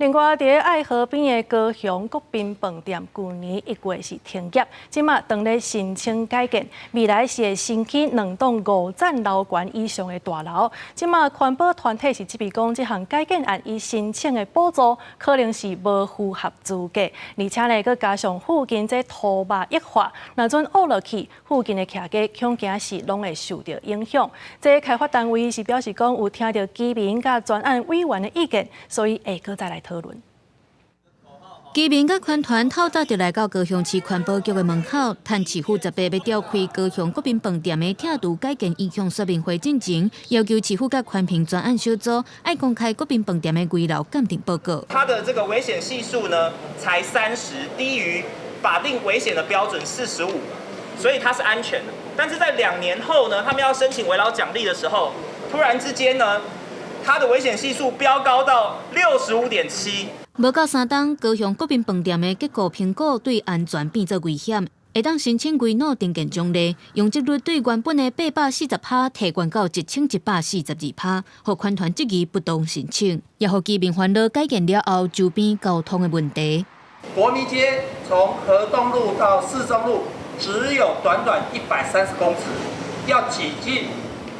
另外，伫爱河边的高雄国宾饭店，去年1月是停业，即马当咧申请改建，未来是会新起2栋5层楼悬以上的大楼。即马环保团体是质疑讲，这项改建案伊申请的补助可能是无符合资格，而且咧，佮加上附近这土木液化，若阵污落去，附近的徛家恐惊是拢会受到影响。这开发单位是表示讲，有听到居民甲专案委员的意见，所以下个再来讨论。居民甲环团透早就来到高雄市环保局的门口，趁市府18要召开高雄国宾饭店的铁路改建意向说明会进前，要求市府甲环评专案小组爱公开国宾饭店的危楼鉴定报告。它的这个危险系数呢才30，低于法定危险的标准45，所以它是安全的。但是在2年后呢，他们要申请危老奖励的时候，突然之间呢，它的危险系数飙高到65.7。无到3档，高雄国宾饭店的结构评估对安全变作危险，会当申请规脑定建奖励，容积率对原本的840%提悬到1142%，互环团质疑不当申请，也互居民烦恼改建了后周边交通的问题。国民街从河东路到四中路只有短短130公尺，要挤进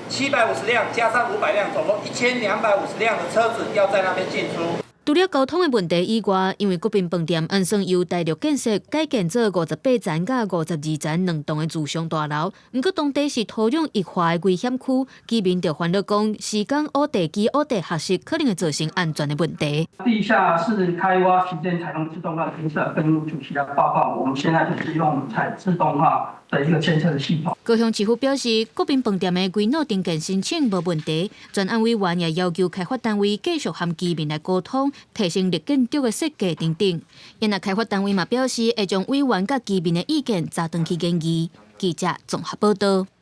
750辆加上500辆，总共1250辆的车子要在那边进出。除了交通的问题以外，因为国宾饭店按算由大陆建设改建做58层甲52层2栋的住商大楼，不过当地是土壤液化的危险区，居民就烦恼讲，时间污地基污地下湿可能会造成安全的问题。地下室开挖期间采用自动化监测，跟主席的报告，我们现在就是用采自动化的一个监测的系统。高雄市府表示，国宾饭店的规脑定建申请无问题，专案委员也要求开发单位继续和居民来沟通，提升立建筑的设计等等。因那开发单位嘛表示，会将委员甲居民的意见查回去建议。记者综合报道。